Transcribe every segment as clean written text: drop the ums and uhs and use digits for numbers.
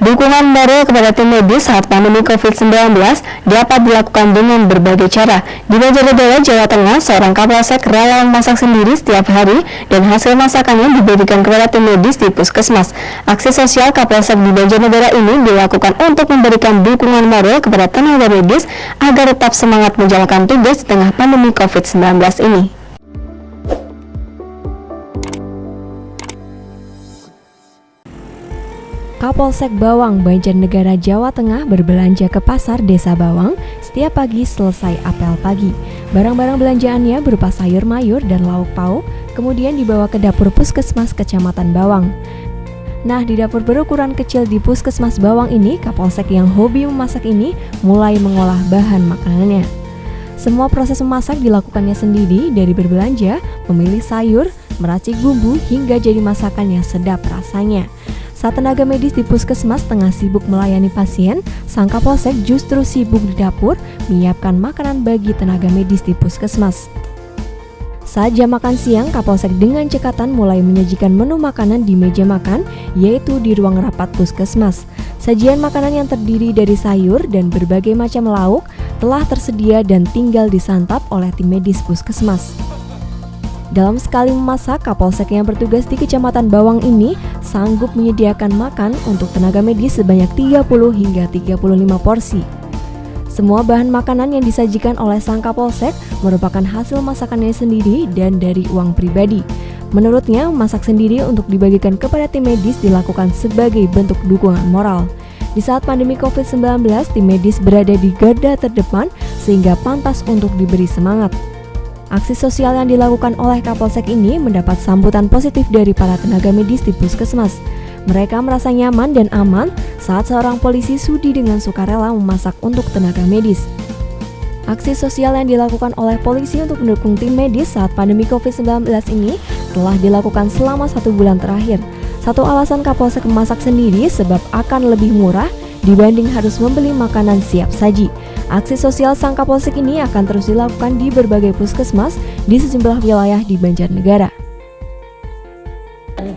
Dukungan moral kepada tim medis saat pandemi COVID-19 dapat dilakukan dengan berbagai cara. Di Banjarnegara, Jawa Tengah, seorang kapolsek rela memasak sendiri setiap hari dan hasil masakannya diberikan kepada tim medis di puskesmas. Aksi sosial kapolsek di Banjarnegara ini dilakukan untuk memberikan dukungan moral kepada tenaga medis agar tetap semangat menjalankan tugas di tengah pandemi COVID-19 ini. Kapolsek Bawang, Banjarnegara, Jawa Tengah berbelanja ke pasar Desa Bawang setiap pagi selesai apel pagi. Barang-barang belanjaannya berupa sayur mayur dan lauk pauk, kemudian dibawa ke dapur puskesmas Kecamatan Bawang. Nah, di dapur berukuran kecil di puskesmas Bawang ini, Kapolsek yang hobi memasak ini mulai mengolah bahan makanannya. Semua proses memasak dilakukannya sendiri, dari berbelanja, memilih sayur, meracik bumbu, hingga jadi masakan yang sedap rasanya. Saat tenaga medis di puskesmas tengah sibuk melayani pasien, sang Kapolsek justru sibuk di dapur menyiapkan makanan bagi tenaga medis di puskesmas. Saat jam makan siang, Kapolsek dengan cekatan mulai menyajikan menu makanan di meja makan, yaitu di ruang rapat puskesmas. Sajian makanan yang terdiri dari sayur dan berbagai macam lauk telah tersedia dan tinggal disantap oleh tim medis puskesmas. Dalam sekali memasak, Kapolsek yang bertugas di Kecamatan Bawang ini sanggup menyediakan makan untuk tenaga medis sebanyak 30 hingga 35 porsi. Semua bahan makanan yang disajikan oleh sang Kapolsek merupakan hasil masakannya sendiri dan dari uang pribadi. Menurutnya, masak sendiri untuk dibagikan kepada tim medis dilakukan sebagai bentuk dukungan moral. Di saat pandemi COVID-19, tim medis berada di garda terdepan sehingga pantas untuk diberi semangat. Aksi sosial yang dilakukan oleh Kapolsek ini mendapat sambutan positif dari para tenaga medis di puskesmas. Mereka merasa nyaman dan aman saat seorang polisi sudi dengan sukarela memasak untuk tenaga medis. Aksi sosial yang dilakukan oleh polisi untuk mendukung tim medis saat pandemi COVID-19 ini telah dilakukan selama 1 bulan terakhir. Satu alasan Kapolsek memasak sendiri sebab akan lebih murah dibanding harus membeli makanan siap saji. Aksi sosial sang Kapolsek ini akan terus dilakukan di berbagai puskesmas di sejumlah wilayah di Banjarnegara.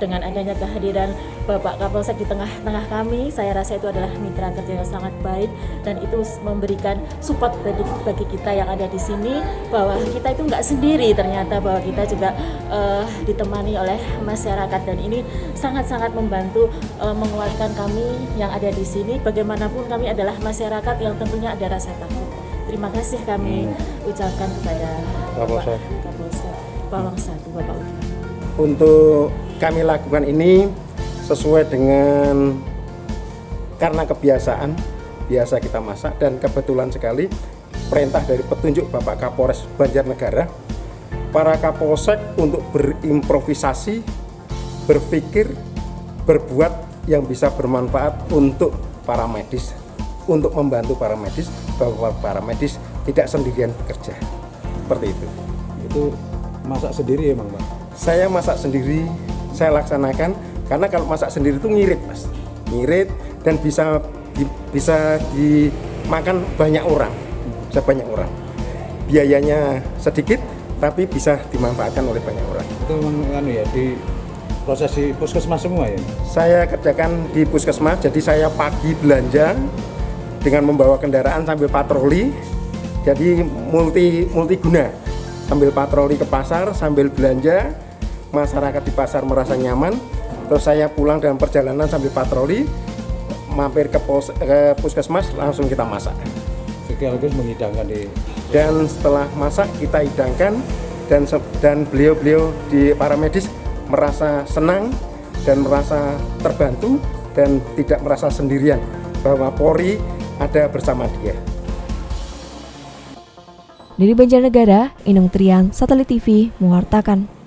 Dengan adanya kehadiran Bapak Kapolsek di tengah-tengah kami, saya rasa itu adalah mitra kerja yang sangat baik dan itu memberikan support bagi kita yang ada di sini bahwa kita itu nggak sendiri, ternyata bahwa kita juga ditemani oleh masyarakat dan ini sangat-sangat membantu menguatkan kami yang ada di sini. Bagaimanapun kami adalah masyarakat yang tentunya ada rasa takut. Terima kasih kami ucapkan kepada Bapak Kapolsek Bawang 1, Bapak Udi. Untuk kami lakukan ini sesuai dengan karena kebiasaan biasa kita masak dan kebetulan sekali perintah dari petunjuk Bapak Kapolres Banjarnegara para Kapolsek untuk berimprovisasi, berpikir, berbuat yang bisa bermanfaat untuk para medis, untuk membantu para medis bahwa para medis tidak sendirian bekerja seperti itu. Itu masak sendiri emang Pak? Saya masak sendiri, saya laksanakan karena kalau masak sendiri itu ngirit Mas, ngirit dan bisa dimakan banyak orang, biayanya sedikit tapi bisa dimanfaatkan oleh banyak orang. Itu memang di proses di puskesmas semua ya? Saya kerjakan di puskesmas, jadi saya pagi belanja dengan membawa kendaraan sambil patroli, jadi multiguna, sambil patroli ke pasar, sambil belanja, masyarakat di pasar merasa nyaman, terus saya pulang dalam perjalanan sambil patroli, mampir ke puskesmas, langsung kita masak. Sekaligus menghidangkan di... Dan setelah masak kita hidangkan dan beliau-beliau di para medis merasa senang dan merasa terbantu dan tidak merasa sendirian bahwa Polri ada bersama dia. Dari Banjarnegara, Inung Trian, Satelit TV, mewartakan.